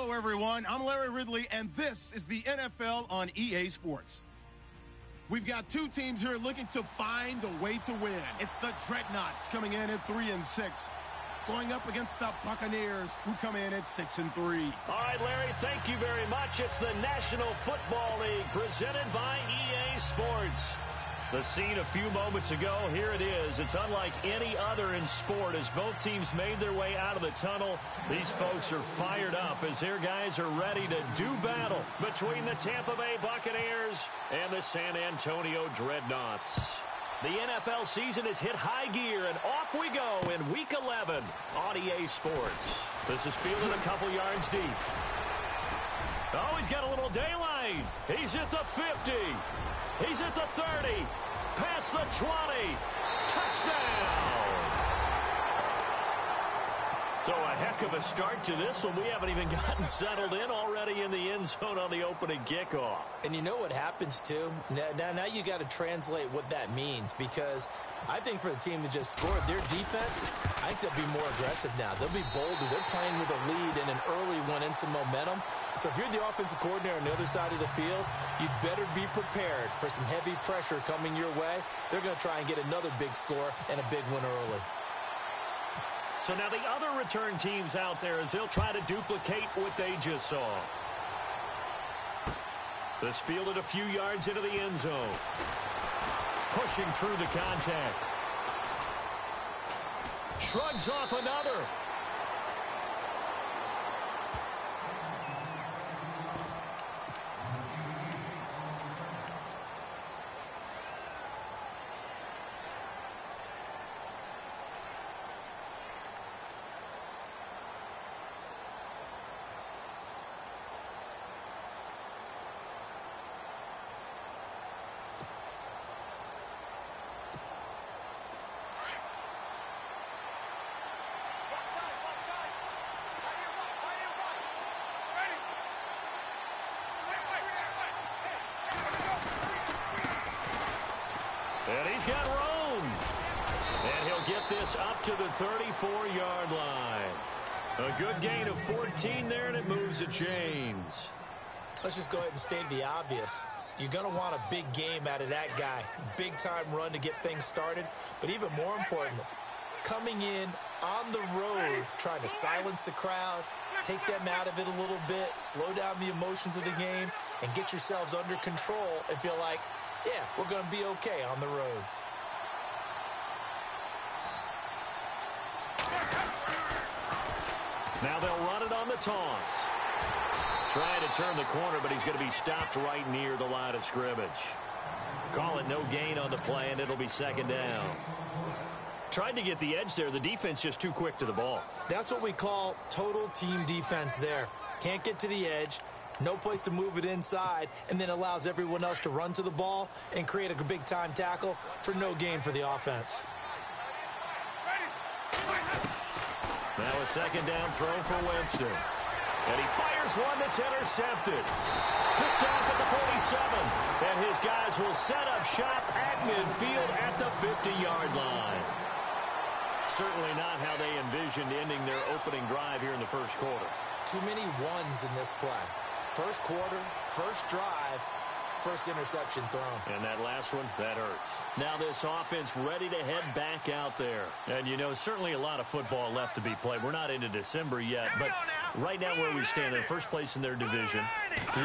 Hello, everyone. I'm Larry Ridley, and this is the NFL on EA Sports. We've got two teams here looking to find a way to win. It's the Dreadnoughts coming in at 3-6, going up against the Buccaneers, who come in at 6-3. All right, Larry, thank you very much. It's the National Football League presented by EA Sports. The scene a few moments ago, here it is. It's unlike any other in sport as both teams made their way out of the tunnel. These folks are fired up as their guys are ready to do battle between the Tampa Bay Buccaneers and the San Antonio Dreadnoughts. The NFL season has hit high gear, and off we go in Week 11 on EA Sports. This is fielded a couple yards deep. Oh, he's got a little daylight. He's at the 50. He's at the 30, past the 20, touchdown! So a heck of a start to this one. We haven't even gotten settled in already in the end zone on the opening kickoff. And you know what happens, too? Now you got to translate what that means, because I think for the team that just scored, their defense, I think they'll be more aggressive now. They'll be bolder. They're playing with a lead and an early one and some momentum. So if you're the offensive coordinator on the other side of the field, you'd better be prepared for some heavy pressure coming your way. They're going to try and get another big score and a big one early. So now the other return teams out there as they'll try to duplicate what they just saw. This fielded a few yards into the end zone. Pushing through the contact. Shrugs off another. And he's got room. And he'll get this up to the 34-yard line. A good gain of 14 there, and it moves the chains. Let's just go ahead and state the obvious. You're going to want a big game out of that guy. Big-time run to get things started. But even more important, coming in on the road, trying to silence the crowd, take them out of it a little bit, slow down the emotions of the game, and get yourselves under control and feel like, yeah, we're going to be okay on the road. Now they'll run it on the toss. Trying to turn the corner, but he's going to be stopped right near the line of scrimmage. Call it no gain on the play, and it'll be second down. Tried to get the edge there. The defense just too quick to the ball. That's what we call total team defense there. Can't get to the edge. No place to move it inside, and then allows everyone else to run to the ball and create a big-time tackle for no gain for the offense. Now a second down throw for Winston. And he fires one that's intercepted. Picked off at the 47. And his guys will set up shop at midfield at the 50-yard line. Certainly not how they envisioned ending their opening drive here in the first quarter. Too many ones in this play. First quarter, first drive, first interception thrown. And that last one, that hurts. Now this offense ready to head back out there. And, you know, certainly a lot of football left to be played. We're not into December yet, but right now where we stand, they're first place in their division.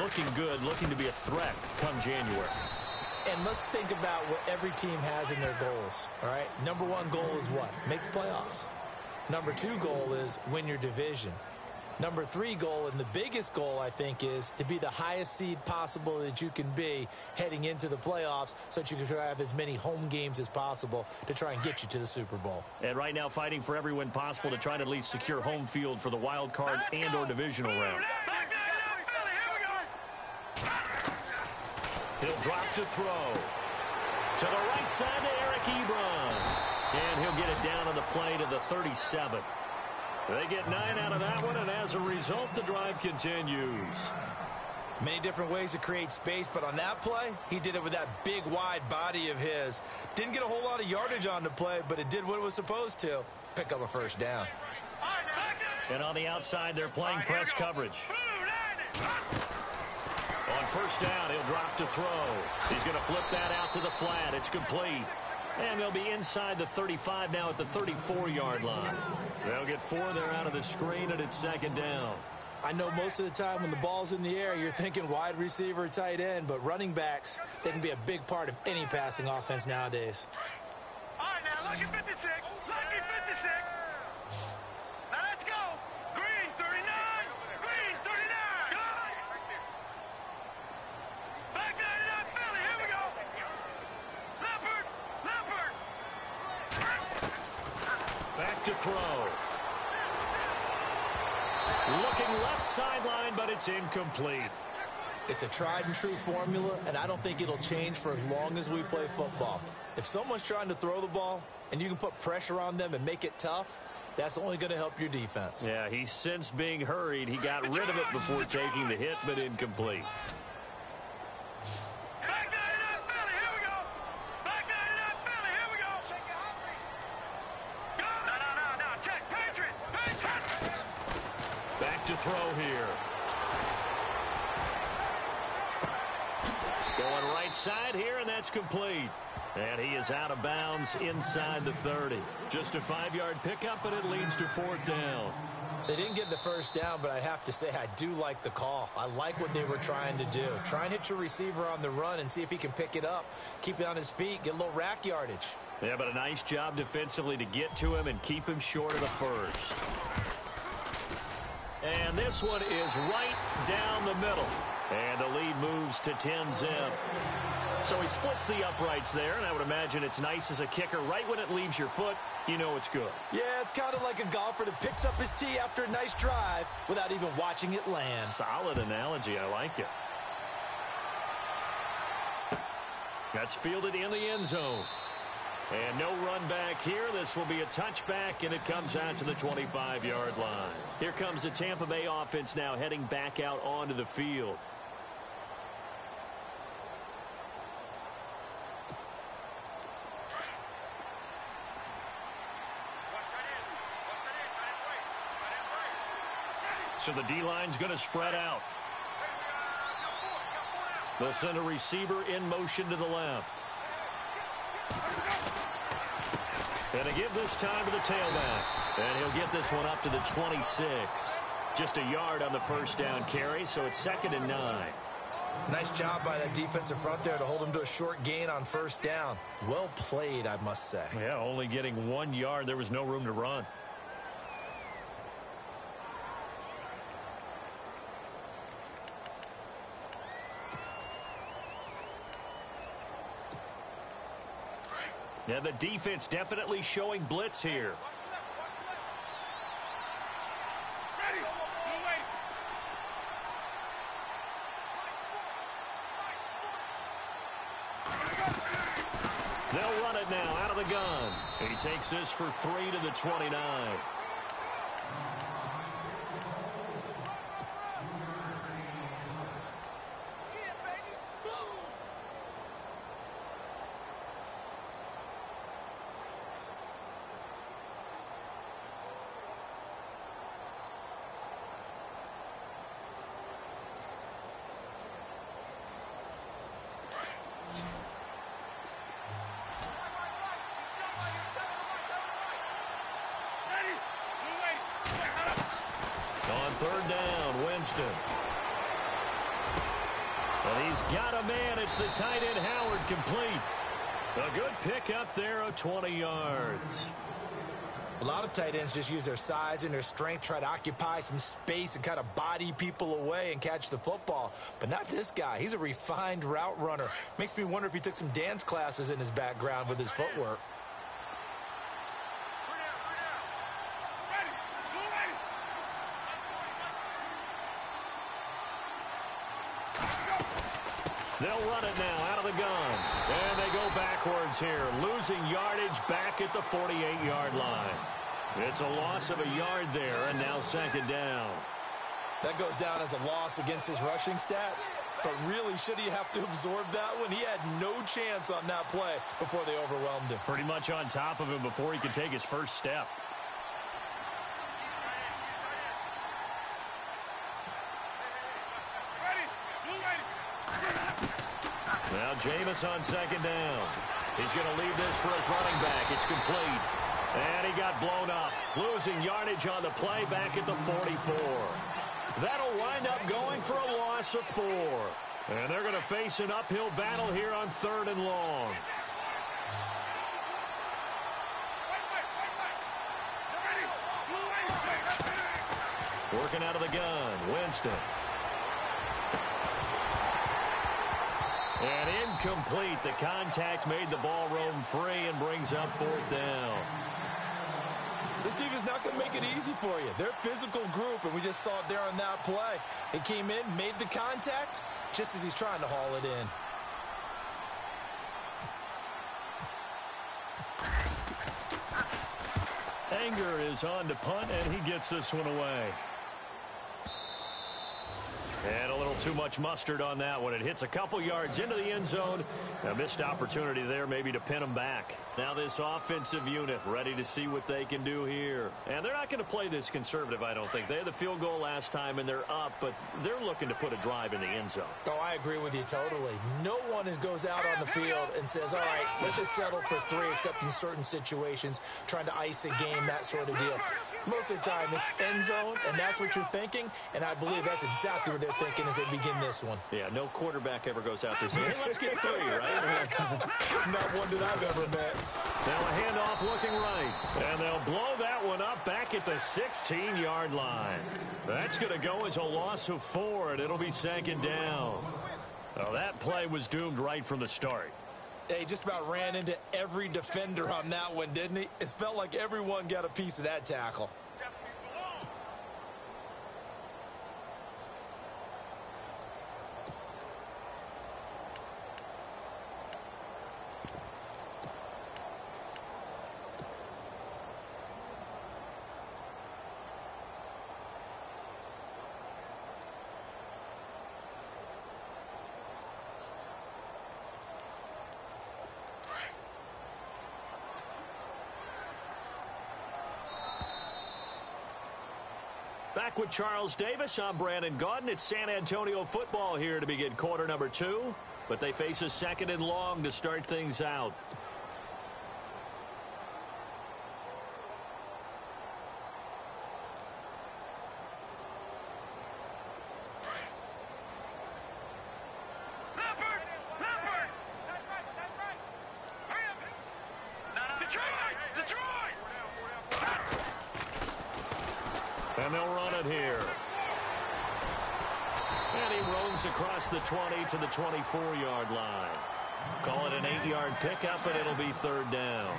Looking good, looking to be a threat come January. And let's think about what every team has in their goals, all right? Number one goal is what? Make the playoffs. Number two goal is win your division. Number three goal, and the biggest goal, I think, is to be the highest seed possible that you can be heading into the playoffs so that you can try to have as many home games as possible to try and get you to the Super Bowl. And right now fighting for every win possible to try to at least secure home field for the wild card and or divisional round. He'll drop to throw. To the right side to Eric Ebron. And he'll get it down on the play to the 37. They get 9 out of that one, and as a result, the drive continues. Many different ways to create space, but on that play, he did it with that big, wide body of his. Didn't get a whole lot of yardage on the play, but it did what it was supposed to. Pick up a first down. And on the outside, they're playing press coverage. On first down, he'll drop to throw. He's going to flip that out to the flat. It's complete. And they'll be inside the 35 now at the 34-yard line. They'll get 4 there out of the screen, and it's second down. I know most of the time when the ball's in the air, you're thinking wide receiver, tight end, but running backs, they can be a big part of any passing offense nowadays. All right, now, lucky 56. Lucky 56. Now, let's go. Green, 39. Green, 39. Go. Back 99, Philly. Here we go. Leopard. Leopard. Back to throw. Looking left sideline, but it's incomplete. It's a tried-and-true formula, and I don't think it'll change for as long as we play football. If someone's trying to throw the ball and you can put pressure on them and make it tough, that's only going to help your defense. Yeah, he's since being hurried. He got rid of it before taking the hit, but incomplete. Back 99, Philly. Here we go. Back 99, Philly. Here we go. Go. No. Check. Patriot. Back to throw here. Going right side here, and that's complete. And he is out of bounds inside the 30. Just a 5-yard pickup, and it leads to 4th down. They didn't get the first down, but I have to say I do like the call. I like what they were trying to do. Try and hit your receiver on the run and see if he can pick it up, keep it on his feet, get a little rack yardage. Yeah, but a nice job defensively to get to him and keep him short of the first. And this one is right down the middle. And the lead moves to 10-zip. So he splits the uprights there, and I would imagine it's nice as a kicker. Right when it leaves your foot, you know it's good. Yeah, it's kind of like a golfer that picks up his tee after a nice drive without even watching it land. Solid analogy. I like it. That's fielded in the end zone. And no run back here. This will be a touchback, and it comes out to the 25-yard line. Here comes the Tampa Bay offense now heading back out onto the field. So the D-line's going to spread out. They'll send a receiver in motion to the left. And to give this time to the tailback. And he'll get this one up to the 26. Just a yard on the first down carry, so it's 2nd and 9. Nice job by that defensive front there to hold him to a short gain on first down. Well played, I must say. Yeah, only getting 1 yard. There was no room to run. Yeah, the defense definitely showing blitz here. They'll run it now out of the gun. He takes this for 3 to the 29. On 3rd down, Winston. And he's got a man. It's the tight end, Howard, complete. A good pickup there of 20 yards. A lot of tight ends just use their size and their strength, try to occupy some space and kind of body people away and catch the football. But not this guy. He's a refined route runner. Makes me wonder if he took some dance classes in his background with his footwork. They'll run it now out of the gun. And they go backwards here, losing yardage back at the 48-yard line. It's a loss of a yard there, and now 2nd down. That goes down as a loss against his rushing stats. But really, should he have to absorb that one? He had no chance on that play before they overwhelmed him. Pretty much on top of him before he could take his first step. Jameis on second down. He's going to leave this for his running back. It's complete. And he got blown up. Losing yardage on the play back at the 44. That'll wind up going for a loss of 4. And they're going to face an uphill battle here on 3rd and long. Working out of the gun, Winston. And incomplete. The contact made the ball roam free and brings up 4th down. This defense is not going to make it easy for you. They're a physical group, and we just saw it there on that play. He came in, made the contact, just as he's trying to haul it in. Anger is on to punt, and he gets this one away. And a little too much mustard on that one. It hits a couple yards into the end zone. A missed opportunity there maybe to pin them back. Now this offensive unit ready to see what they can do here. And they're not going to play this conservative, I don't think. They had the field goal last time, and they're up, but they're looking to put a drive in the end zone. Oh, I agree with you totally. No one goes out on the field and says, all right, let's just settle for 3, except in certain situations, trying to ice a game, that sort of deal. Most of the time, it's end zone, and that's what you're thinking, and I believe that's exactly what they're thinking as they begin this one. Yeah, no quarterback ever goes out there saying, hey, let's get 3, right? Not one that I've ever met. Now a handoff looking right, and they'll blow that one up back at the 16-yard line. That's going to go as a loss of 4, and it'll be 2nd down. Well, that play was doomed right from the start. He just about ran into every defender on that one, didn't he? It felt like everyone got a piece of that tackle. Back with Charles Davis, I'm Brandon Gaudin. It's San Antonio football here to begin quarter number 2, but they face a 2nd and long to start things out. And they'll run it here. And he roams across the 20 to the 24-yard line. Call it an 8-yard pickup, and it'll be 3rd down.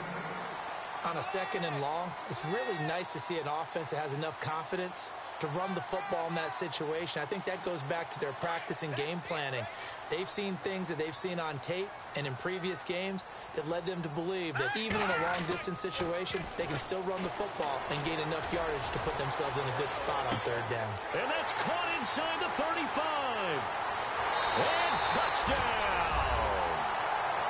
On a 2nd and long, it's really nice to see an offense that has enough confidence to run the football in that situation. I think that goes back to their practice and game planning. They've seen things that they've seen on tape and in previous games that led them to believe that even in a long-distance situation, they can still run the football and gain enough yardage to put themselves in a good spot on 3rd down. And that's caught inside the 35. And touchdown.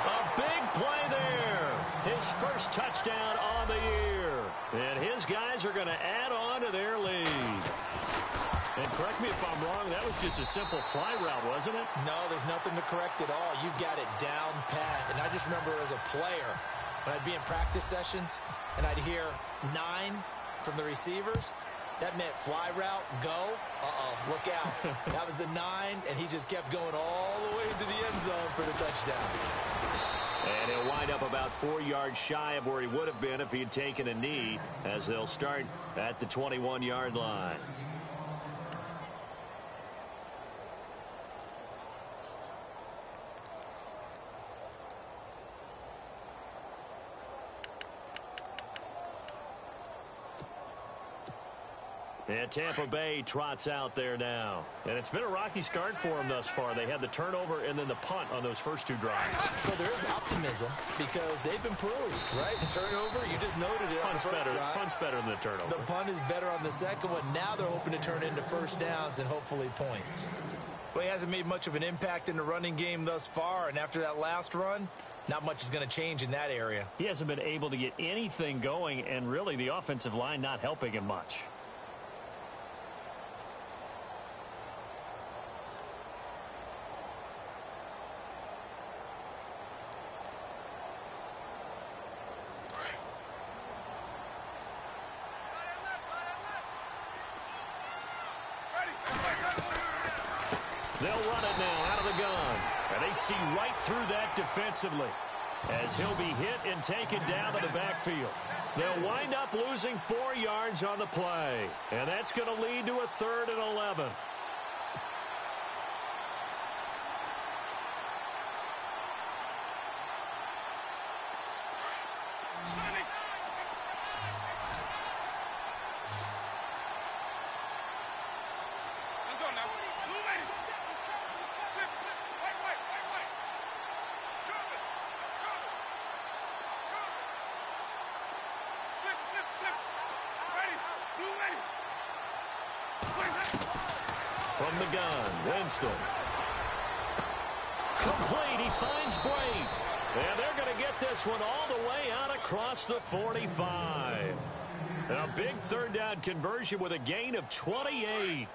A big play there. His first touchdown on the year. And his guys are going to add on to their lead. And correct me if I'm wrong, that was just a simple fly route, wasn't it? No, there's nothing to correct at all. You've got it down pat. And I just remember as a player, when I'd be in practice sessions and I'd hear 9 from the receivers, that meant fly route, go. Look out. That was the 9, and he just kept going all the way to the end zone for the touchdown. And he'll wind up about 4 yards shy of where he would have been if he had taken a knee, as they'll start at the 21-yard line. And Tampa Bay trots out there now. And it's been a rocky start for them thus far. They had the turnover and then the punt on those first 2 drives. So there is optimism because they've improved, right? The turnover, you just noted it. Punt's better than the turnover. The punt is better on the second one. Now they're hoping to turn into first downs and hopefully points. Well, he hasn't made much of an impact in the running game thus far. And after that last run, not much is going to change in that area. He hasn't been able to get anything going, and really the offensive line not helping him much. They'll run it now out of the gun. And they see right through that defensively as he'll be hit and taken down to the backfield. They'll wind up losing 4 yards on the play. And that's going to lead to a 3rd and 11. From the gun, Winston. Complete, he finds Brady. And they're going to get this one all the way out across the 45. And a big 3rd down conversion with a gain of 28.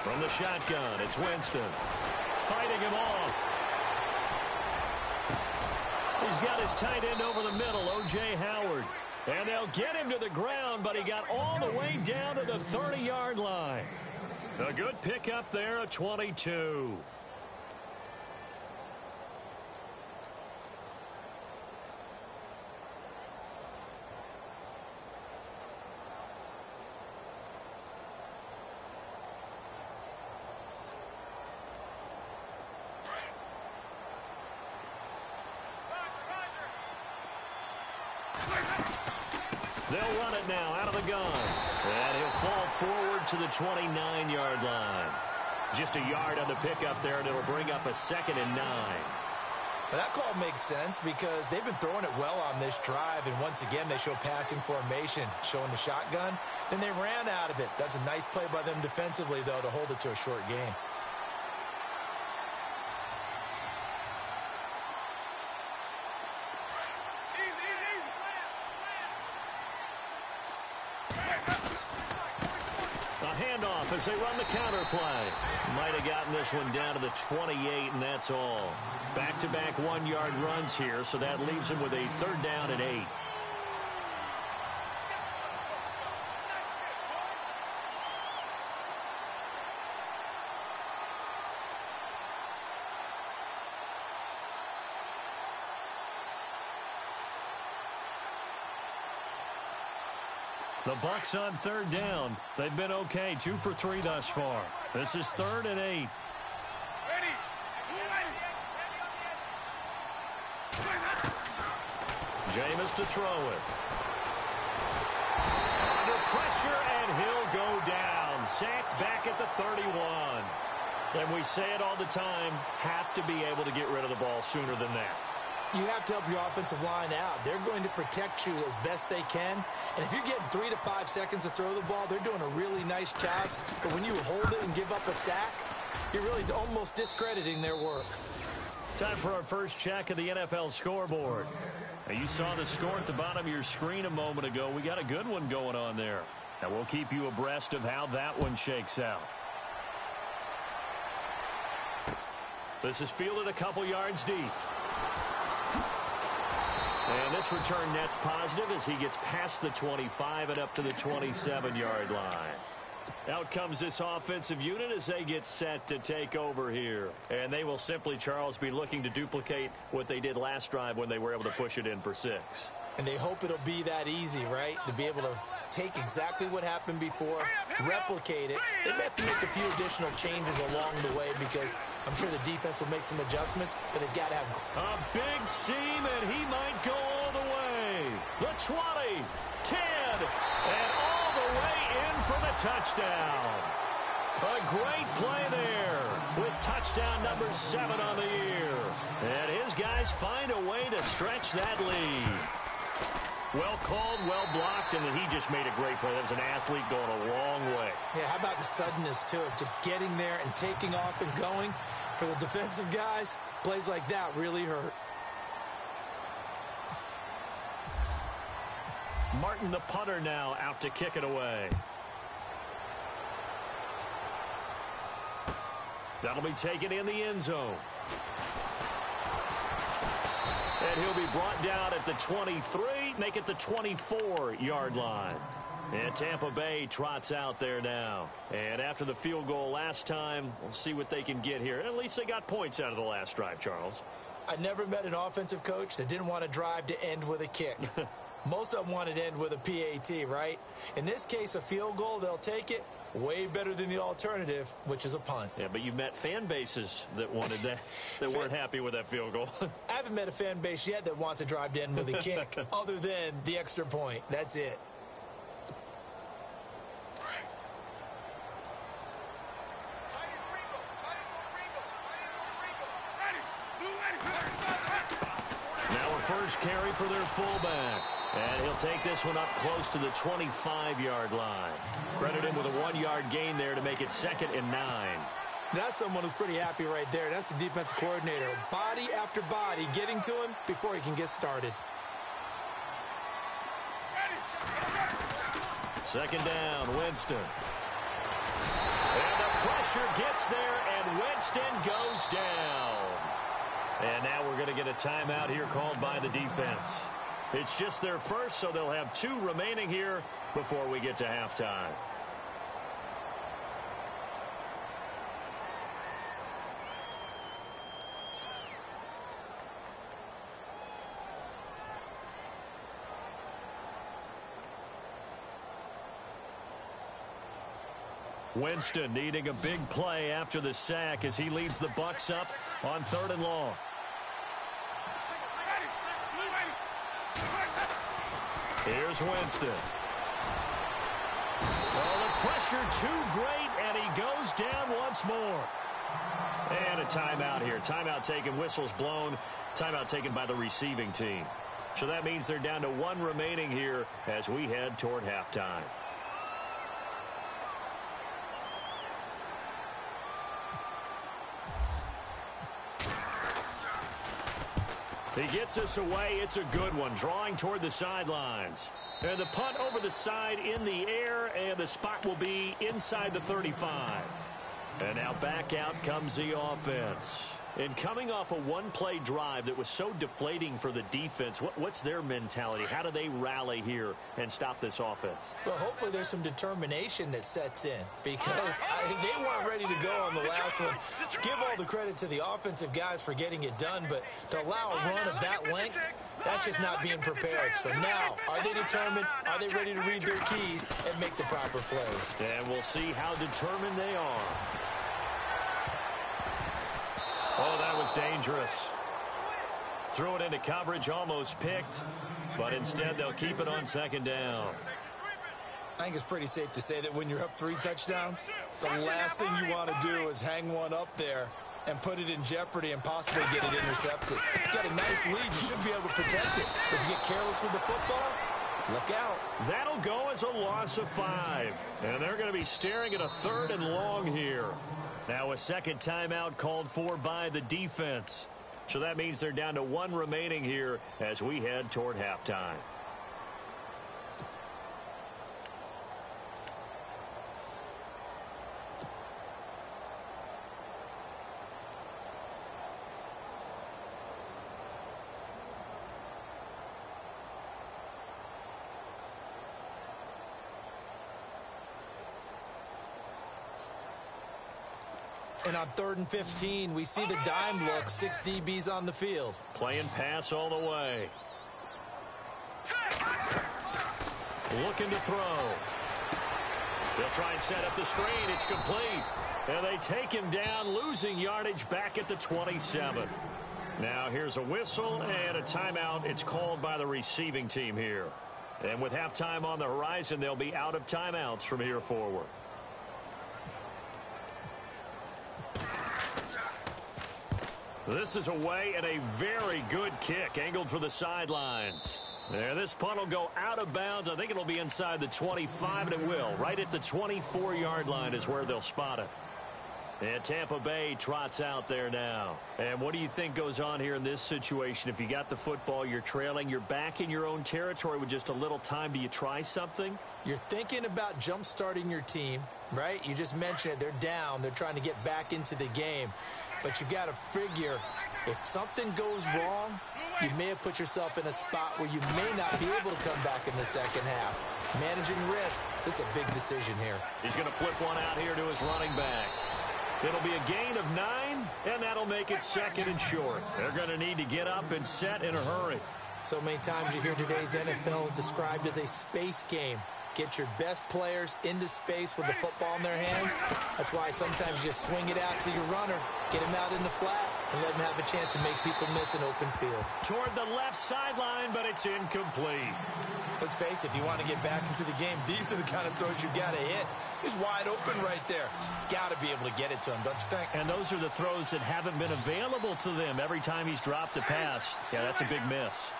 From the shotgun, it's Winston. Fighting him off. He's got his tight end over the middle, O.J. Howard. And they'll get him to the ground, but he got all the way down to the 30-yard line. A good pickup there, a 22. They'll run it now out of the gun. And he'll fall forward to the 29-yard line. Just a yard on the pickup there, and it'll bring up a 2nd and 9. Well, that call makes sense because they've been throwing it well on this drive, and once again they show passing formation, showing the shotgun. Then they ran out of it. That's a nice play by them defensively, though, to hold it to a short game. As they run the counter play. Might have gotten this one down to the 28, and that's all. Back-to-back 1-yard runs here, so that leaves him with a 3rd down and 8. The Bucks on 3rd down. They've been okay, 2 for 3 thus far. This is 3rd and 8. Jameis to throw it. Under pressure, and he'll go down. Sacked back at the 31. And we say it all the time, have to be able to get rid of the ball sooner than that. You have to help your offensive line out. They're going to protect you as best they can. And if you're getting 3 to 5 seconds to throw the ball, they're doing a really nice job. But when you hold it and give up a sack, you're really almost discrediting their work. Time for our first check of the NFL scoreboard. Now, you saw the score at the bottom of your screen a moment ago. We got a good one going on there. And we'll keep you abreast of how that one shakes out. This is fielded a couple yards deep. And this return net's positive as he gets past the 25 and up to the 27-yard line. Out comes this offensive unit as they get set to take over here. And they will simply, Charles, be looking to duplicate what they did last drive when they were able to push it in for 6. And they hope it'll be that easy, right? To be able to take exactly what happened before, replicate it. They may have to make a few additional changes along the way because I'm sure the defense will make some adjustments, but they've got to have a big seam, and he might go all the way. The 20, 10, and all the way in for the touchdown. A great play there with touchdown number 7 on the year. And his guys find a way to stretch that lead. Well called, well blocked, and he just made a great play. That was an athlete going a long way. Yeah, how about the suddenness, too, of just getting there and taking off and going? For the defensive guys, plays like that really hurt. Martin, the punter, now out to kick it away. That'll be taken in the end zone. And he'll be brought down at the 23, make it the 24-yard line. And Tampa Bay trots out there now. And after the field goal last time, we'll see what they can get here. At least they got points out of the last drive, Charles. I never met an offensive coach that didn't want to drive to end with a kick. Most of them wanted to end with a PAT, right? In this case, a field goal, they'll take it. Way better than the alternative, which is a punt. Yeah, but you've met fan bases that wanted that, that weren't happy with that field goal. I haven't met a fan base yet that wants to drive to end with a kick, other than the extra point. That's it. Now a first carry for their fullback. And he'll take this one up close to the 25-yard line. Credit him with a 1-yard gain there to make it 2nd and 9. That's someone who's pretty happy right there. That's the defensive coordinator. Body after body getting to him before he can get started. 2nd down, Winston. And the pressure gets there, and Winston goes down. And now we're going to get a timeout here called by the defense. It's just their first, so they'll have 2 remaining here before we get to halftime. Winston needing a big play after the sack as he leads the Bucs up on 3rd and long. Here's Winston. Oh, the pressure too great, and he goes down once more. And a timeout here. Timeout taken, whistles blown. Timeout taken by the receiving team. So that means they're down to 1 remaining here as we head toward halftime. He gets us away. It's a good one. Drawing toward the sidelines. And the punt over the side in the air, and the spot will be inside the 35. And now back out comes the offense. And coming off a 1-play drive that was so deflating for the defense, what's their mentality? How do they rally here and stop this offense? Well, hopefully there's some determination that sets in, because they weren't ready to go on the last one. Give all the credit to the offensive guys for getting it done, but to allow a run of that length, that's just not being prepared. So now, are they determined? Are they ready to read their keys and make the proper plays? And we'll see how determined they are. Oh, that was dangerous. Threw it into coverage, almost picked, but instead they'll keep it on 2nd down. I think it's pretty safe to say that when you're up 3 touchdowns, the last thing you want to do is hang one up there and put it in jeopardy and possibly get it intercepted. Got a nice lead. You should be able to protect it. If you get careless with the football, look out. That'll go as a loss of 5. And they're going to be staring at a 3rd and long here. Now a 2nd timeout called for by the defense. So that means they're down to 1 remaining here as we head toward halftime. And on 3rd and 15, we see the dime look, 6 DBs on the field. Playing pass all the way. Looking to throw. They'll try and set up the screen. It's complete. And they take him down, losing yardage back at the 27. Now here's a whistle and a timeout. It's called by the receiving team here. And with halftime on the horizon, they'll be out of timeouts from here forward. This is away and a very good kick angled for the sidelines. There, this punt will go out of bounds. I think it'll be inside the 25, and it will. Right at the 24-yard line is where they'll spot it. And Tampa Bay trots out there now. And what do you think goes on here in this situation? If you got the football, you're trailing, you're back in your own territory with just a little time. Do you try something? You're thinking about jump-starting your team, right? You just mentioned it. They're down. They're trying to get back into the game. But you got to figure if something goes wrong, you may have put yourself in a spot where you may not be able to come back in the second half. Managing risk, this is a big decision here. He's going to flip one out here to his running back. It'll be a gain of 9, and that'll make it second and short. They're going to need to get up and set in a hurry. So many times you hear today's NFL described as a space game. Get your best players into space with the football in their hands. That's why sometimes you swing it out to your runner, get him out in the flat, and let him have a chance to make people miss an open field. Toward the left sideline, but it's incomplete. Let's face it, if you want to get back into the game, these are the kind of throws you got to hit. He's wide open right there. Got to be able to get it to him, don't you think? And those are the throws that haven't been available to them every time he's dropped a pass. Yeah, that's a big miss.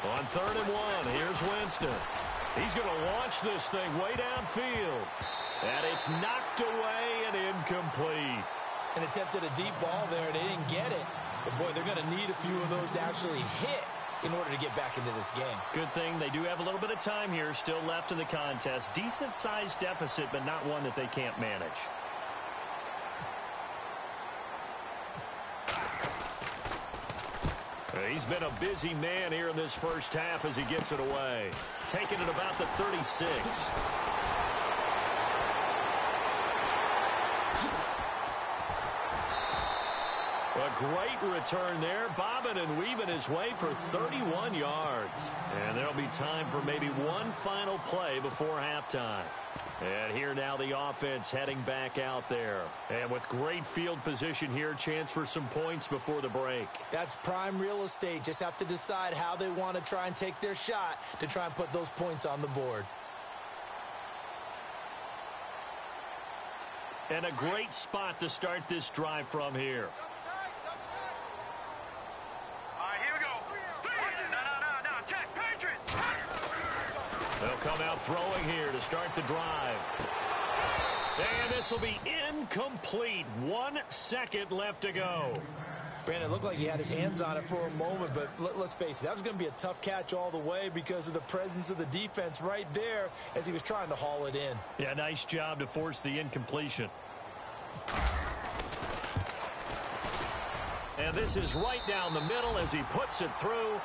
On 3rd and 1, here's Winston. He's going to launch this thing way downfield. And it's knocked away and incomplete. And attempted a deep ball there, and they didn't get it. But, boy, they're going to need a few of those to actually hit in order to get back into this game. Good thing they do have a little bit of time here still left in the contest. Decent-sized deficit, but not one that they can't manage. He's been a busy man here in this first half as he gets it away. Taking it about the 36. A great return there, bobbing and weaving his way for 31 yards. And there'll be time for maybe one final play before halftime. And here now the offense heading back out there. And with great field position here, chance for some points before the break. That's prime real estate. Just have to decide how they want to try and take their shot to try and put those points on the board. And a great spot to start this drive from here. They'll come out throwing here to start the drive. And this will be incomplete. 1 second left to go. Brandon, it looked like he had his hands on it for a moment, but let's face it, that was going to be a tough catch all the way because of the presence of the defense right there as he was trying to haul it in. Yeah, nice job to force the incompletion. And this is right down the middle as he puts it through.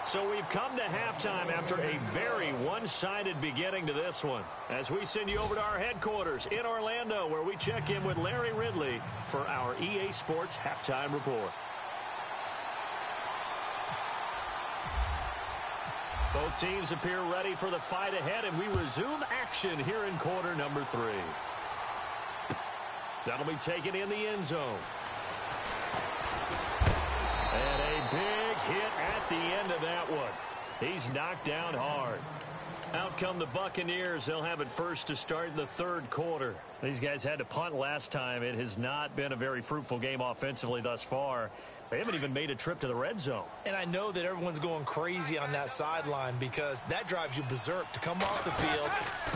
So we've come to halftime after a very one-sided beginning to this one. As we send you over to our headquarters in Orlando, where we check in with Larry Ridley for our EA Sports Halftime Report. Both teams appear ready for the fight ahead, and we resume action here in quarter number 3. That'll be taken in the end zone. And a big hit at the end of that one. He's knocked down hard. Out come the Buccaneers. They'll have it first to start the 3rd quarter. These guys had to punt last time. It has not been a very fruitful game offensively thus far. They haven't even made a trip to the red zone. And I know that everyone's going crazy on that sideline because that drives you berserk to come off the field,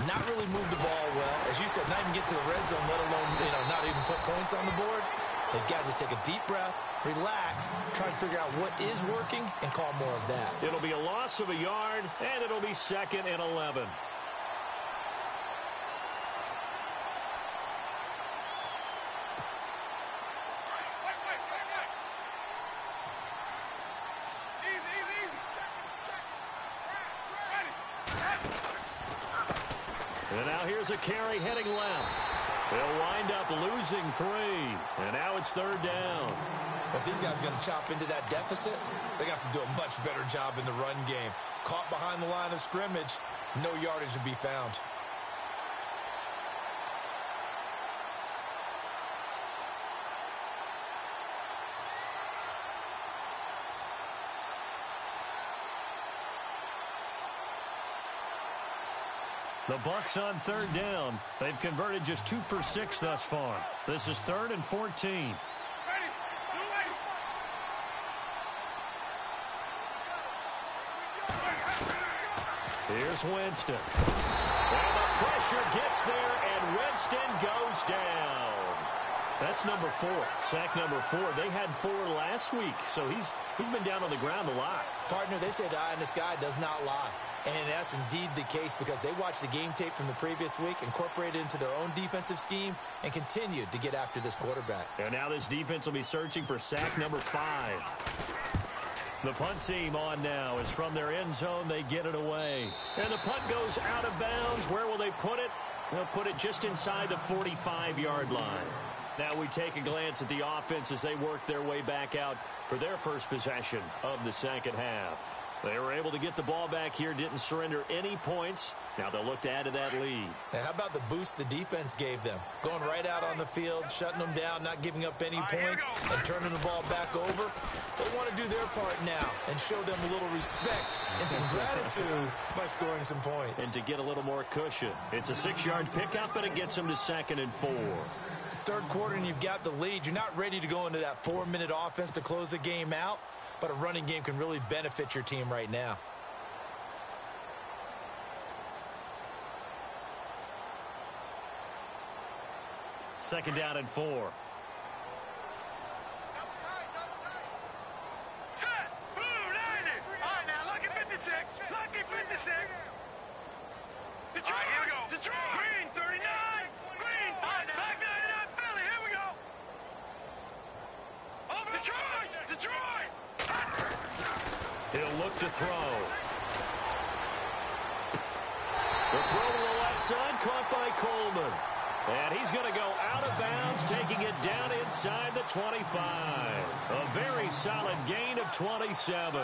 not really move the ball well. As you said, not even get to the red zone, let alone, not even put points on the board. They've got to just take a deep breath, relax, try to figure out what is working, and call more of that. It'll be a loss of a yard, and it'll be 2nd and 11. And now here's a carry heading left. They'll wind up losing 3. And now it's 3rd down. If these guys are going to chop into that deficit, they got to do a much better job in the run game. Caught behind the line of scrimmage, no yardage to be found. The Bucks on third down. They've converted just 2 for 6 thus far. This is 3rd and 14. Here's Winston. And the pressure gets there, and Winston goes down. That's number 4, sack number 4. They had 4 last week, so he's been down on the ground a lot. Partner, they say the eye in the sky does not lie. And that's indeed the case because they watched the game tape from the previous week, incorporated it into their own defensive scheme, and continued to get after this quarterback. And now this defense will be searching for sack number 5. The punt team on now is from their end zone. They get it away. And the punt goes out of bounds. Where will they put it? They'll put it just inside the 45-yard line. Now we take a glance at the offense as they work their way back out for their first possession of the second half. They were able to get the ball back here, didn't surrender any points. Now they'll look to add to that lead. Now, how about the boost the defense gave them? Going right out on the field, shutting them down, not giving up any points, and turning the ball back over. They want to do their part now and show them a little respect and some gratitude by scoring some points. And to get a little more cushion. It's a 6-yard pickup, and it gets them to 2nd and 4. Third quarter, and you've got the lead. You're not ready to go into that 4-minute offense to close the game out, but a running game can really benefit your team right now. Second down and 4. Set. Blue 90. All right, now, lucky 56. Lucky 56. Detroit. Here we go. Detroit. Green 39. Green 39. Black 99. Philly. Here we go. Over Detroit. Detroit. He'll look to throw. The throw to the left side, caught by Coleman. And he's going to go out of bounds, taking it down inside the 25. A very solid gain of 27.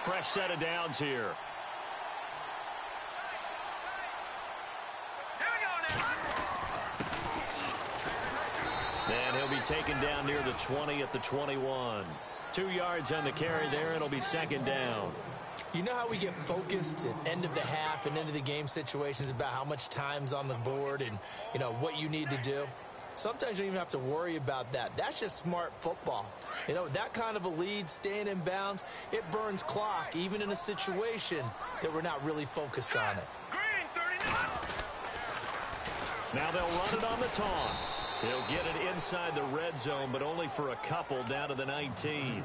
Fresh set of downs here. And he'll be taken down near the 20 at the 21. 2 yards on the carry there. It'll be 2nd down. You know how we get focused at end of the half and end of the game situations about how much time's on the board and, you know, what you need to do? Sometimes you don't even have to worry about that. That's just smart football. You know, that kind of a lead, staying in bounds, it burns clock, even in a situation that we're not really focused on it. Now they'll run it on the toss. He'll get it inside the red zone, but only for a couple down to the 19.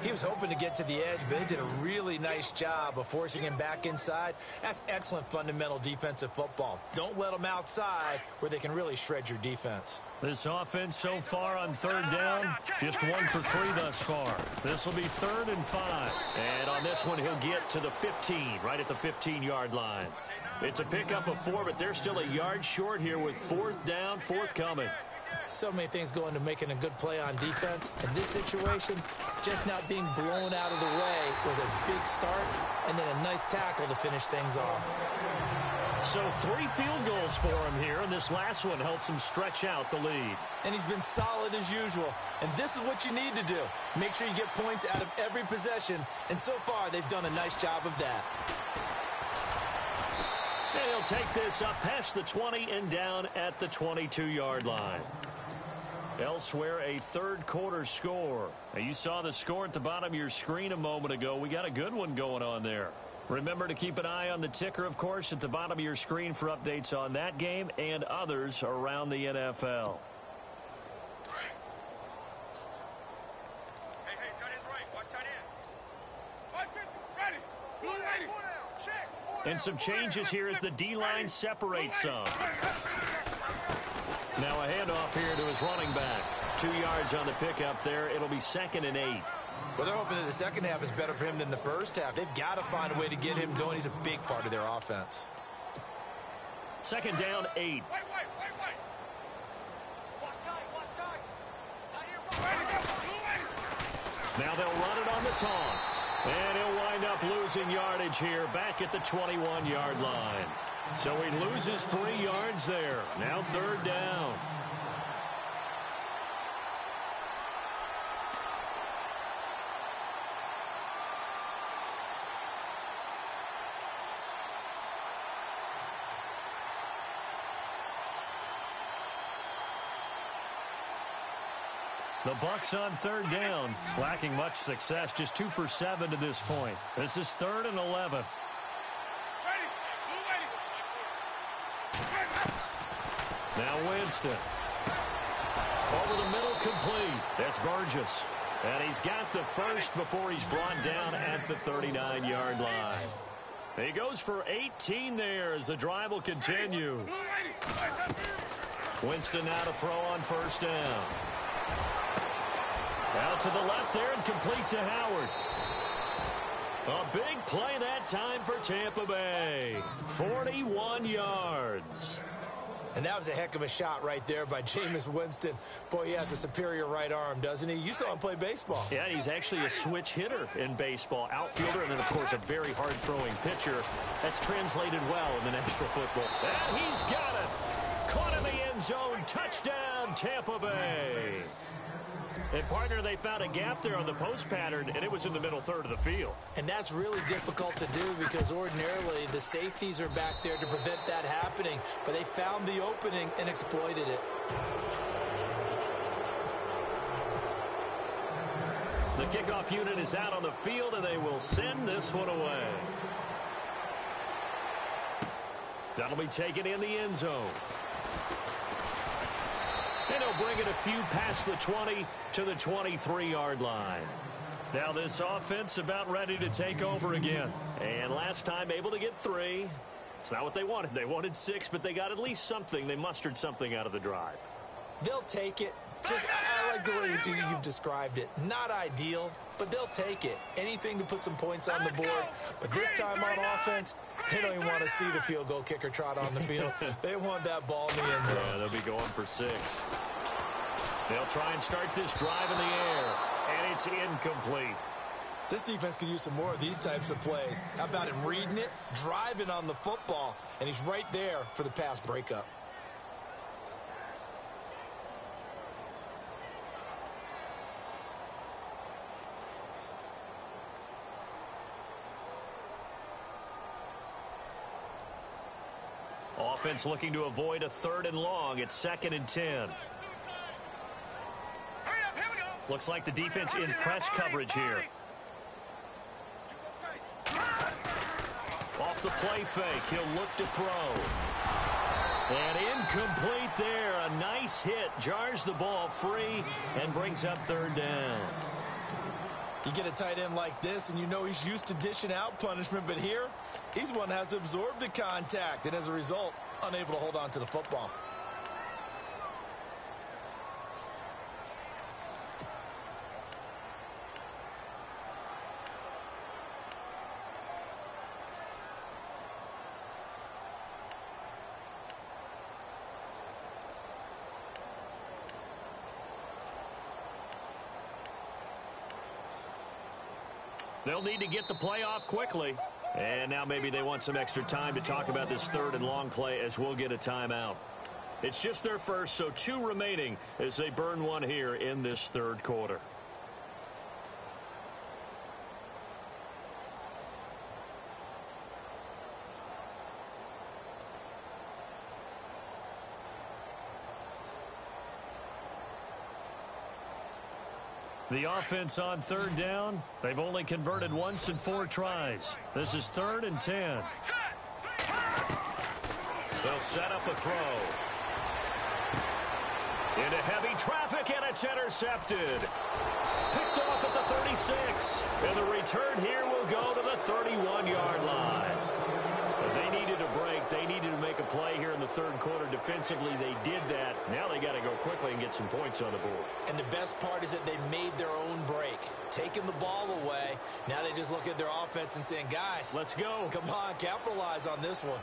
He was hoping to get to the edge, but they did a really nice job of forcing him back inside. That's excellent fundamental defensive football. Don't let them outside where they can really shred your defense. This offense so far on third down, just 1 for 3 thus far. This will be 3rd and 5. And on this one, he'll get to the 15, right at the 15-yard line. It's a pickup of 4, but they're still a yard short here with 4th down, forthcoming. So many things go into making a good play on defense. In this situation, just not being blown out of the way was a big start, and then a nice tackle to finish things off. So 3 field goals for him here, and this last one helps him stretch out the lead. And he's been solid as usual. And this is what you need to do. Make sure you get points out of every possession. And so far, they've done a nice job of that. And he'll take this up past the 20 and down at the 22-yard line. Elsewhere, a third quarter score. Now, you saw the score at the bottom of your screen a moment ago. We got a good one going on there. Remember to keep an eye on the ticker, of course, at the bottom of your screen for updates on that game and others around the NFL. And some changes here as the D-line separates some. Now a handoff here to his running back. 2 yards on the pickup there. It'll be 2nd and 8. Well, they're hoping that the second half is better for him than the first half. They've got to find a way to get him going. He's a big part of their offense. 2nd down, 8. Now they'll run it on the toss. And he'll wind up losing yardage here back at the 21-yard line. So he loses 3 yards there. Now 3rd down. The Bucs on third down, lacking much success, just 2 for 7 to this point. This is 3rd and 11. Now Winston. Over the middle, complete. That's Burgess. And he's got the first before he's brought down at the 39-yard line. He goes for 18 there as the drive will continue. Winston now to throw on first down. Out to the left there and complete to Howard. A big play that time for Tampa Bay. 41 yards. And that was a heck of a shot right there by Jameis Winston. Boy, he has a superior right arm, doesn't he? You saw him play baseball. Yeah, he's actually a switch hitter in baseball. Outfielder and then, of course, a very hard-throwing pitcher. That's translated well in the National Football. And he's got it. Caught in the end zone. Touchdown, Tampa Bay. And, partner, they found a gap there on the post pattern, and it was in the middle third of the field. And that's really difficult to do because ordinarily the safeties are back there to prevent that happening. But they found the opening and exploited it. The kickoff unit is out on the field, and they will send this one away. That'll be taken in the end zone. And he'll bring it a few past the 20 to the 23-yard line. Now this offense about ready to take over again. And last time able to get 3. It's not what they wanted. They wanted 6, but they got at least something. They mustered something out of the drive. They'll take it. I like the way you've described it. Not ideal, but they'll take it. Anything to put some points on the board. But this time on offense, they don't even want to see the field goal kicker trot on the field. They want that ball in the end zone. Yeah, they'll be going for 6. They'll try and start this drive in the air, and it's incomplete. This defense could use some more of these types of plays. How about him reading it, driving on the football, and he's right there for the pass breakup. Offense looking to avoid a 3rd and long. It's 2nd and 10. Looks like the defense in press coverage here. Off the play fake, he'll look to throw. And incomplete there. A nice hit. Jars the ball free and brings up 3rd down. You get a tight end like this, and you know he's used to dishing out punishment, but here, he's one that has to absorb the contact, and as a result, unable to hold on to the football. They'll need to get the play off quickly. And now maybe they want some extra time to talk about this 3rd and long play as we'll get a timeout. It's just their first, so 2 remaining as they burn one here in this 3rd quarter. The offense on 3rd down. They've only converted once in 4 tries. This is 3rd and 10. They'll set up a throw. Into heavy traffic, and it's intercepted. Picked off at the 36. And the return here will go to the 31-yard line. They needed a break. They needed to make a play here in the 3rd quarter. Defensively, they did that. Now they got to go quickly and get some points on the board. And the best part is that they made their own break. Taking the ball away. Now they just look at their offense and saying, guys, let's go. Come on, capitalize on this one.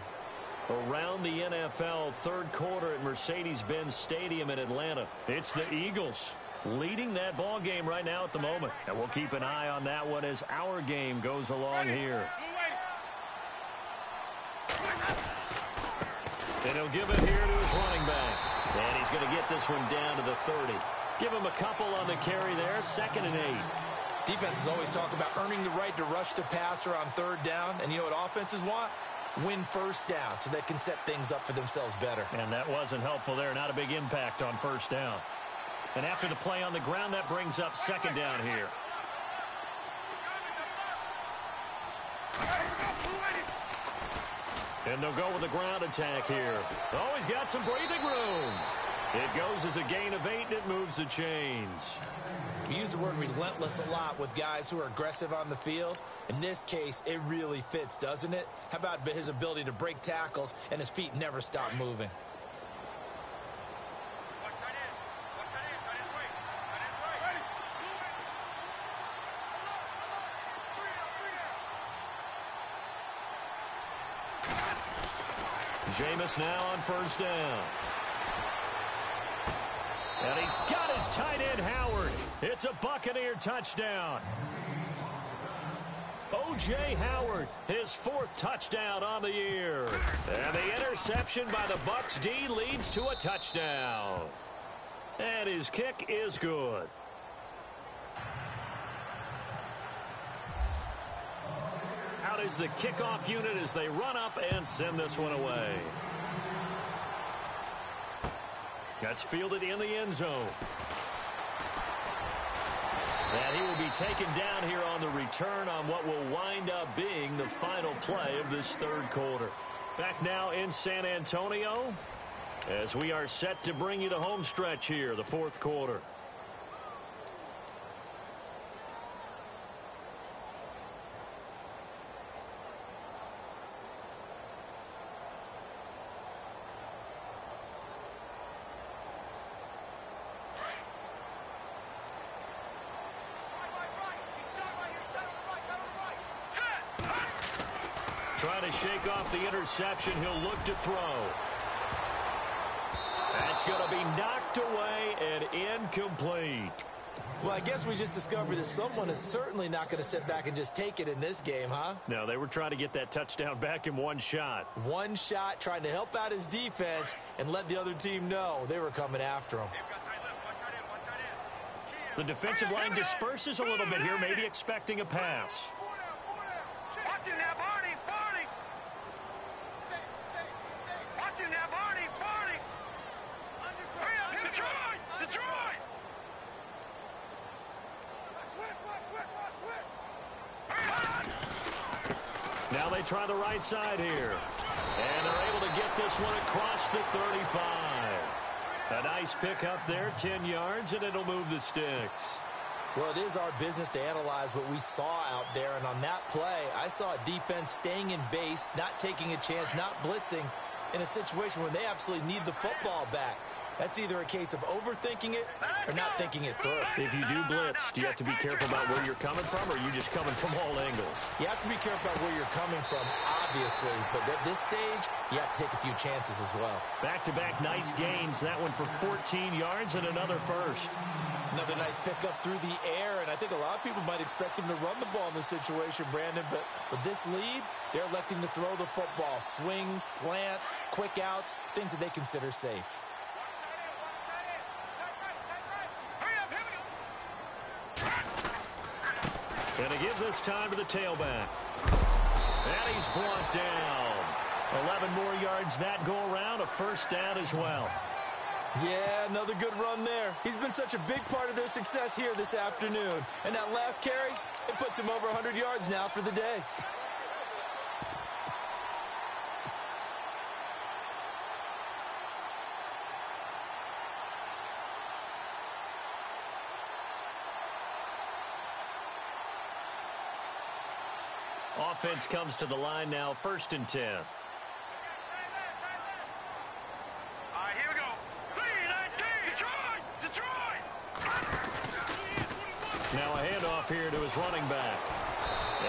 Around the NFL, 3rd quarter at Mercedes-Benz Stadium in Atlanta. It's the Eagles leading that ball game right now at the moment. And we'll keep an eye on that one as our game goes along here. And he'll give it here to his running back. And he's going to get this one down to the 30. Give him a couple on the carry there. 2nd and 8. Defenses always talk about earning the right to rush the passer on 3rd down. And you know what offenses want? Win 1st down so they can set things up for themselves better. And that wasn't helpful there. Not a big impact on 1st down. And after the play on the ground, that brings up second down here. And they'll go with the ground attack here. Oh, he's got some breathing room. It goes as a gain of 8, and it moves the chains. We use the word relentless a lot with guys who are aggressive on the field. In this case, it really fits, doesn't it? How about his ability to break tackles and his feet never stop moving? Jameis now on first down. And he's got his tight end, Howard. It's a Buccaneer touchdown. O.J. Howard, his 4th touchdown on the year. And the interception by the Bucs D leads to a touchdown. And his kick is good. Out is the kickoff unit as they run up and send this one away. That's fielded in the end zone. And he will be taken down here on the return on what will wind up being the final play of this third quarter. Back now in San Antonio as we are set to bring you the home stretch here, the fourth quarter. Trying to shake off the interception. He'll look to throw. That's going to be knocked away and incomplete. Well, I guess we just discovered that someone is certainly not going to sit back and just take it in this game, huh? No, they were trying to get that touchdown back in one shot. One shot, trying to help out his defense and let the other team know they were coming after him. The defensive line disperses a little bit here, maybe expecting a pass. Watch it now, Barney! Barney! Watch it now, Barney! Barney! Hurry up! Detroit! Detroit! Now they try the right side here. And they're able to get this one across the 35. A nice pick up there, 10 yards, and it'll move the sticks. Well, it is our business to analyze what we saw out there, and on that play, I saw a defense staying in base, not taking a chance, not blitzing, in a situation where they absolutely need the football back. That's either a case of overthinking it or not thinking it through. If you do blitz, do you have to be careful about where you're coming from, or are you just coming from all angles? You have to be careful about where you're coming from, obviously, but at this stage, you have to take a few chances as well. Back-to-back nice gains. That one for 14 yards and another first. Another nice pickup through the air, and I think a lot of people might expect him to run the ball in this situation, Brandon, but with this lead, they're electing to throw the football. Swings, slants, quick outs, things that they consider safe. And to give this time to the tailback. And he's brought down. 11 more yards that go around, a first down as well. Yeah, another good run there. He's been such a big part of their success here this afternoon. And that last carry, it puts him over 100 yards now for the day. Offense comes to the line now, 1st and 10. All right, here we go. 3-19. Detroit! Detroit! Now a handoff here to his running back.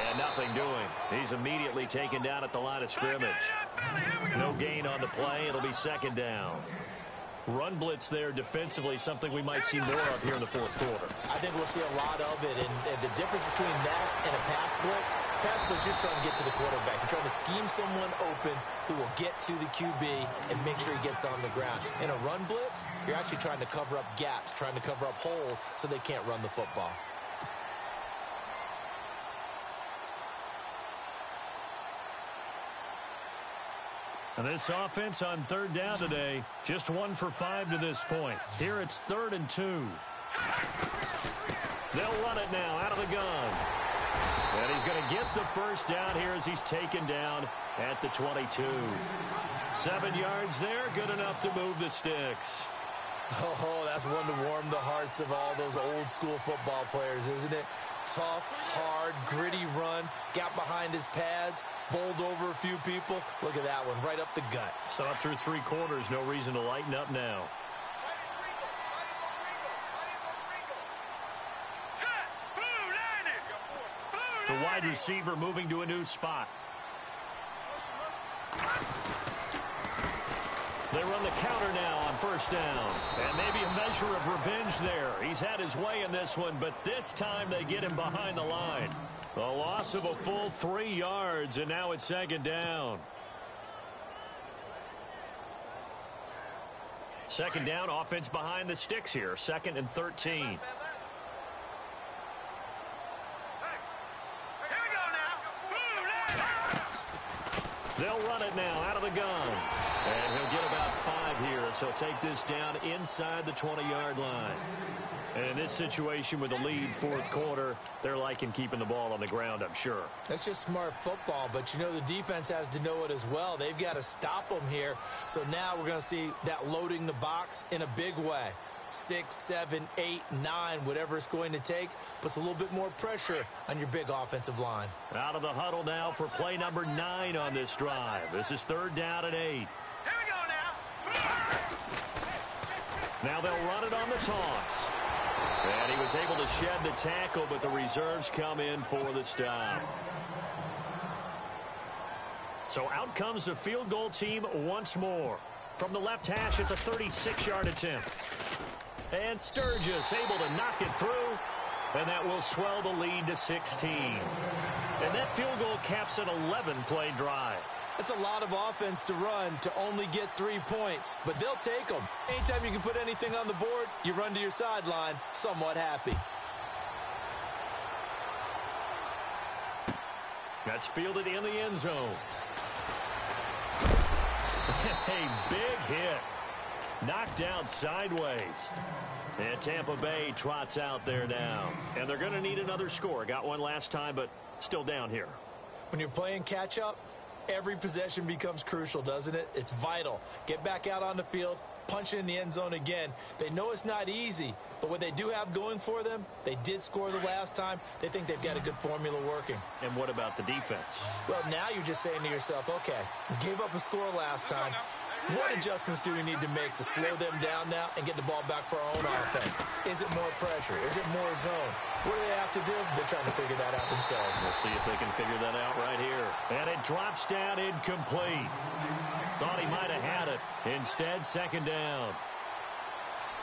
And nothing doing. He's immediately taken down at the line of scrimmage. No gain on the play. It'll be second down. Run blitz there defensively, something we might see more of here in the fourth quarter. I think we'll see a lot of it, and the difference between that and a pass blitz just trying to get to the quarterback. You're trying to scheme someone open who will get to the QB and make sure he gets on the ground. In a run blitz, you're actually trying to cover up gaps, trying to cover up holes so they can't run the football. And this offense on third down today, just 1 for 5 to this point. Here it's 3rd and 2. They'll run it now out of the gun. And he's going to get the first down here as he's taken down at the 22. 7 yards there, good enough to move the sticks. Oh, that's one to warm the hearts of all those old school football players, isn't it? Tough, hard, gritty run, got behind his pads, bowled over a few people. Look at that one, right up the gut. So up through 3 quarters, no reason to lighten up now. The wide receiver moving to a new spot. They run the counter now on first down. And maybe a measure of revenge there. He's had his way in this one, but this time they get him behind the line. A loss of a full 3 yards, and now it's 2nd down. 2nd down, offense behind the sticks here. 2nd and 13. They'll run it now out of the gun. And he'll get about 5 here, so take this down inside the 20-yard line. And in this situation with the lead 4th quarter, they're liking keeping the ball on the ground, I'm sure. That's just smart football, but you know the defense has to know it as well. They've got to stop them here. So now we're going to see that loading the box in a big way. 6, 7, 8, 9, whatever it's going to take, puts a little bit more pressure on your big offensive line. Out of the huddle now for play number 9 on this drive. This is 3rd down and 8. Here we go now. Now they'll run it on the toss. And he was able to shed the tackle, but the reserves come in for the stop. So out comes the field goal team once more. From the left hash, it's a 36-yard attempt. And Sturgis able to knock it through, and that will swell the lead to 16. And that field goal caps an 11-play drive. That's a lot of offense to run to only get 3 points, but they'll take them. Anytime you can put anything on the board, you run to your sideline somewhat happy. That's fielded in the end zone. A big hit. Knocked out sideways. And Tampa Bay trots out there now. And they're going to need another score. Got one last time, but still down here. When you're playing catch-up, every possession becomes crucial, doesn't it? It's vital. Get back out on the field, punch it in the end zone again. They know it's not easy, but what they do have going for them, they did score the last time. They think they've got a good formula working. And what about the defense? Well, now you're just saying to yourself, okay, we gave up a score last time. What adjustments do we need to make to slow them down now and get the ball back for our own offense? Is it more pressure? Is it more zone? What do they have to do? They're trying to figure that out themselves. We'll see if they can figure that out right here. And it drops down incomplete. Thought he might have had it. Instead, 2nd down.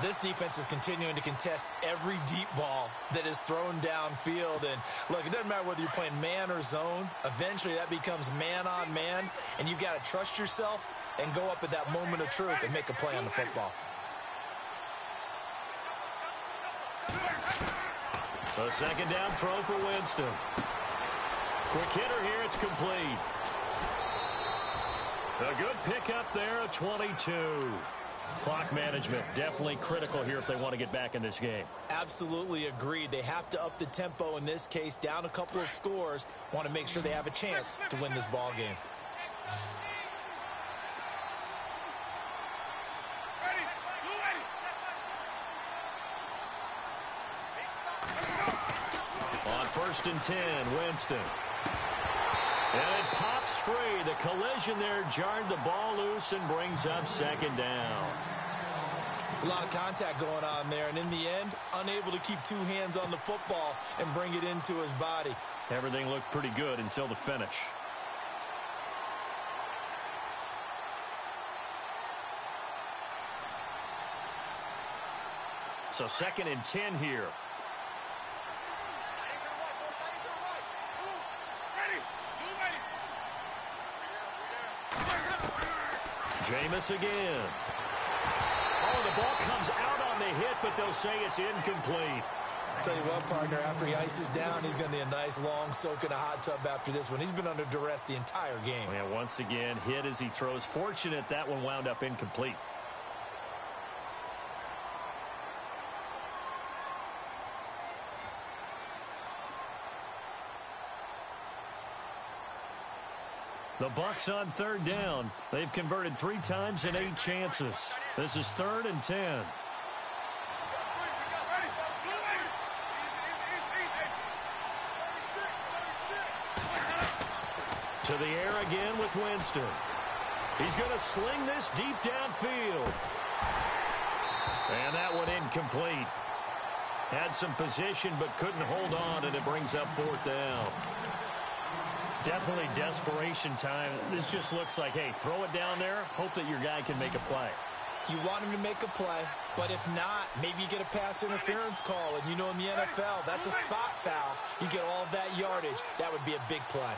This defense is continuing to contest every deep ball that is thrown downfield. And, look, it doesn't matter whether you're playing man or zone. Eventually, that becomes man on man, and you've got to trust yourself and go up at that moment of truth and make a play on the football. A 2nd down throw for Winston. Quick hitter here, it's complete. A good pickup there, a 22. Clock management definitely critical here if they want to get back in this game. Absolutely agreed. They have to up the tempo in this case, down a couple of scores, want to make sure they have a chance to win this ball game. On 1st and 10, Winston. And it pops free. The collision there jarred the ball loose and brings up 2nd down. It's a lot of contact going on there, and in the end, unable to keep 2 hands on the football and bring it into his body. Everything looked pretty good until the finish. So 2nd and 10 here. Jameis again. Oh, the ball comes out on the hit, but they'll say it's incomplete. Tell you what, partner, after he ices down, he's going to need a nice long soak in a hot tub after this one. He's been under duress the entire game. Yeah, once again, hit as he throws. Fortunate that one wound up incomplete. The Bucs on third down. They've converted 3 times in 8 chances. This is 3rd and 10. To the air again with Winston. He's going to sling this deep downfield. And that one incomplete. Had some position but couldn't hold on, and it brings up 4th down. Definitely desperation time. This just looks like, hey, throw it down there, hope that your guy can make a play. You want him to make a play, but if not, maybe you get a pass interference call, and you know in the NFL, that's a spot foul. You get all of that yardage. That would be a big play.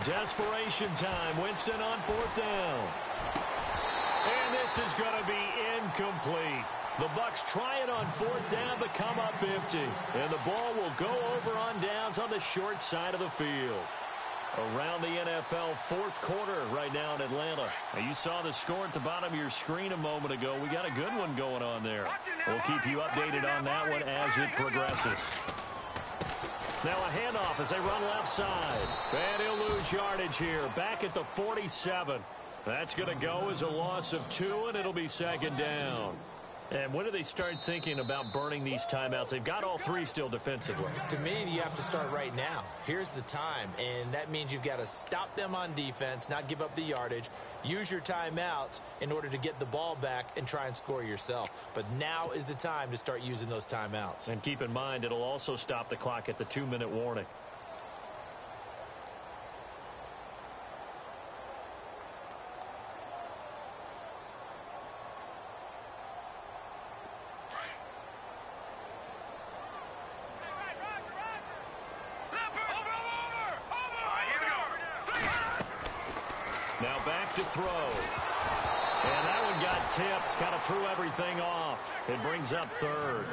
Desperation time. Winston on 4th down. And this is going to be incomplete. The Bucs try it on 4th down but come up empty. And the ball will go over on downs on the short side of the field. Around the NFL 4th quarter right now in Atlanta. Now you saw the score at the bottom of your screen a moment ago. We got a good one going on there. We'll keep you updated on that one as it progresses. Now a handoff as they run left side. And he'll lose yardage here. Back at the 47. That's going to go as a loss of 2, and it'll be 2nd down. And when do they start thinking about burning these timeouts? They've got all 3 still defensively. To me, you have to start right now. Here's the time, and that means you've got to stop them on defense, not give up the yardage, use your timeouts in order to get the ball back and try and score yourself. But now is the time to start using those timeouts. And keep in mind, it'll also stop the clock at the 2-minute warning. Now back to throw. And that one got tipped. Kind of threw everything off. It brings up 3rd.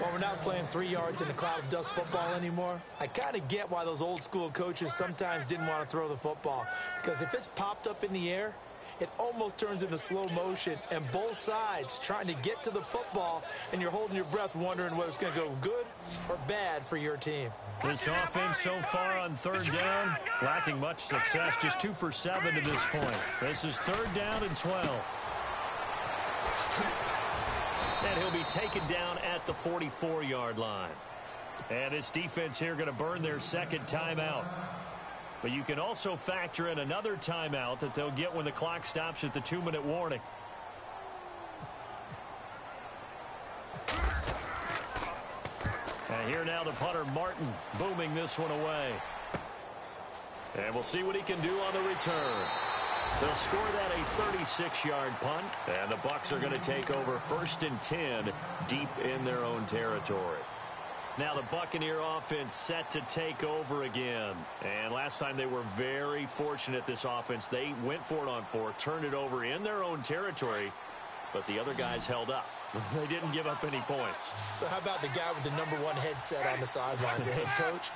Well, we're not playing 3 yards in a cloud of dust football anymore. I kind of get why those old school coaches sometimes didn't want to throw the football. Because if it's popped up in the air, it almost turns into slow motion, and both sides trying to get to the football, and you're holding your breath wondering whether it's going to go good or bad for your team. This offense so far on 3rd down, lacking much success, just 2 for 7 to this point. This is 3rd down and 12. And he'll be taken down at the 44-yard line. And this defense here going to burn their 2nd timeout. But you can also factor in another timeout that they'll get when the clock stops at the 2-minute warning. And here now the punter, Martin, booming this one away. And we'll see what he can do on the return. They'll score that a 36-yard punt. And the Bucs are going to take over 1st and 10 deep in their own territory. Now the Buccaneer offense set to take over again. And last time they were very fortunate, this offense. They went for it on 4th, turned it over in their own territory, but the other guys held up. They didn't give up any points. So how about the guy with the #1 headset on the sidelines, the head coach?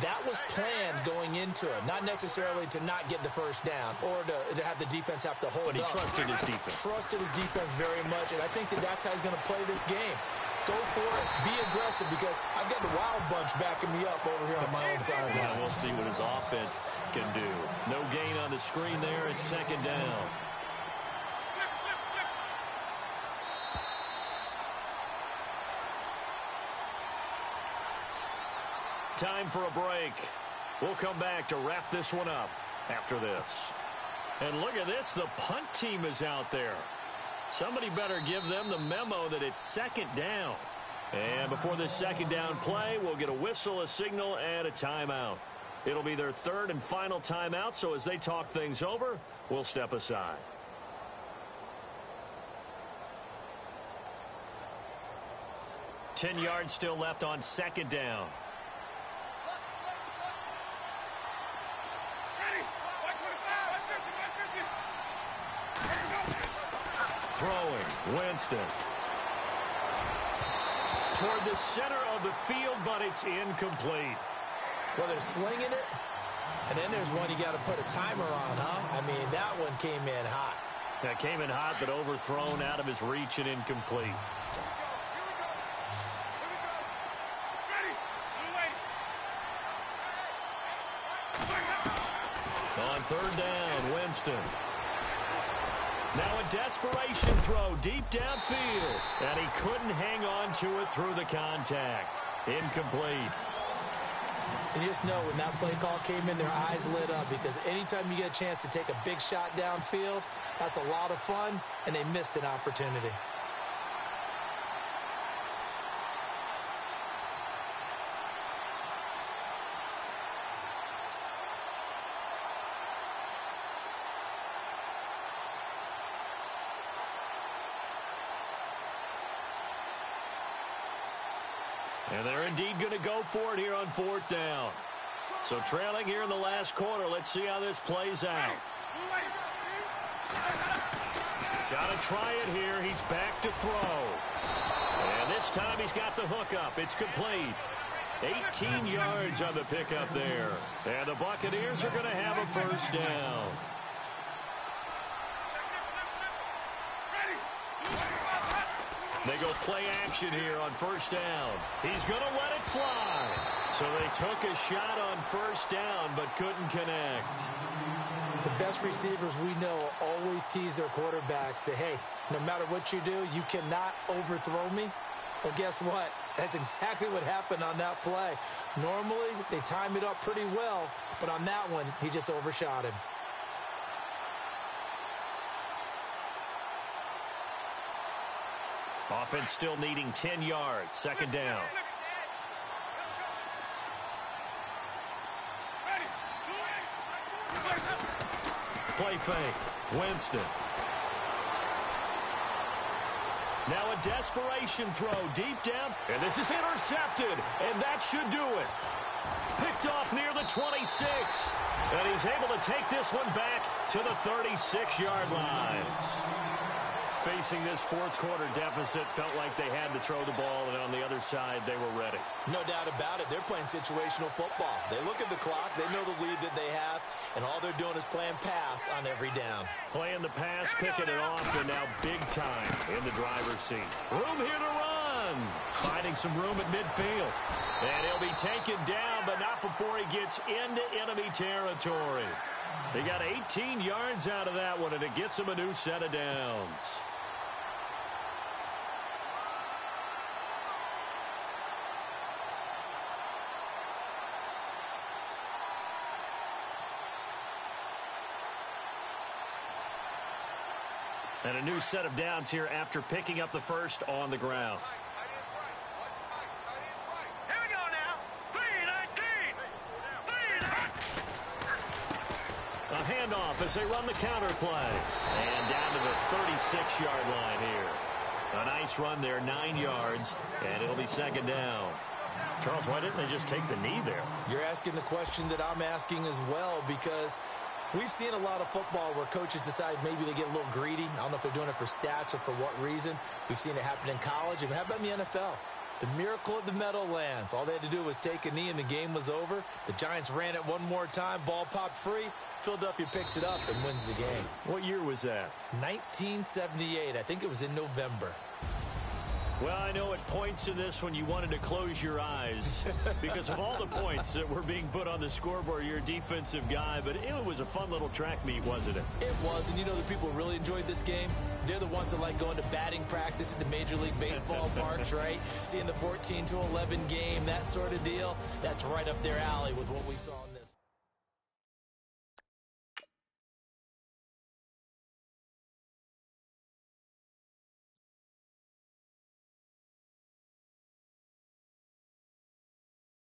That was planned going into it, not necessarily to not get the 1st down or to have the defense have to hold up. But he trusted his defense. Trusted his defense very much, and I think that's how he's going to play this game. Go for it. Be aggressive, because I've got the Wild Bunch backing me up over here on my own sideline. Yeah, we'll see what his offense can do. No gain on the screen there. It's 2nd down. Time for a break. We'll come back to wrap this one up after this. And look at this. The punt team is out there. Somebody better give them the memo that it's 2nd down. And before this 2nd down play, we'll get a whistle, a signal, and a timeout. It'll be their 3rd and final timeout, so as they talk things over, we'll step aside. $10 yards still left on 2nd down. throwing. Winston. Toward the center of the field, but it's incomplete. Well, they're slinging it, and then there's one you got to put a timer on, huh? I mean, that one came in hot. That came in hot, but overthrown out of his reach and incomplete. On third down, Winston. Now a desperation throw deep downfield, and he couldn't hang on to it through the contact. Incomplete. And you just know when that play call came in, their eyes lit up, because anytime you get a chance to take a big shot downfield, that's a lot of fun, and they missed an opportunity. And they're indeed going to go for it here on fourth down. So trailing here in the last quarter. Let's see how this plays out. Got to try it here. He's back to throw. And this time he's got the hook up. It's complete. 18 yards on the pickup there. And the Buccaneers are going to have a first down. They go play action here on first down. He's going to let it fly. So they took a shot on first down but couldn't connect. The best receivers we know always tease their quarterbacks that, hey, no matter what you do, you cannot overthrow me. Well, guess what? That's exactly what happened on that play. Normally, they time it up pretty well, but on that one, he just overshot him. Offense still needing 10 yards. Second down. Play fake. Winston. Now a desperation throw deep down. And this is intercepted. And that should do it. Picked off near the 26. And he's able to take this one back to the 36-yard line. Facing this fourth quarter deficit, felt like they had to throw the ball, and on the other side, they were ready. No doubt about it. They're playing situational football. They look at the clock, they know the lead that they have, and all they're doing is playing pass on every down. Playing the pass, picking it off, and now big time in the driver's seat. Room here to run. Finding some room at midfield. And he'll be taken down, but not before he gets into enemy territory. They got 18 yards out of that one, and it gets him a new set of downs. And a new set of downs here after picking up the first on the ground. Here we go now. 3-19. A handoff as they run the counter play. And down to the 36-yard line here. A nice run there, 9 yards, and it'll be second down. Charles, why didn't they just take the knee there? You're asking the question that I'm asking as well, because we've seen a lot of football where coaches decide maybe they get a little greedy. I don't know if they're doing it for stats or for what reason. We've seen it happen in college. And how about in the NFL? The miracle of the Meadowlands. All they had to do was take a knee and the game was over. The Giants ran it one more time. Ball popped free. Philadelphia picks it up and wins the game. What year was that? 1978. I think it was in November. Well, I know at points in this when you wanted to close your eyes because of all the points that were being put on the scoreboard. You're a defensive guy, but it was a fun little track meet, wasn't it? It was, and you know the people who really enjoyed this game? They're the ones that like going to batting practice at the Major League Baseball parks, right? Seeing the 14-11 game, that sort of deal. That's right up their alley with what we saw in this.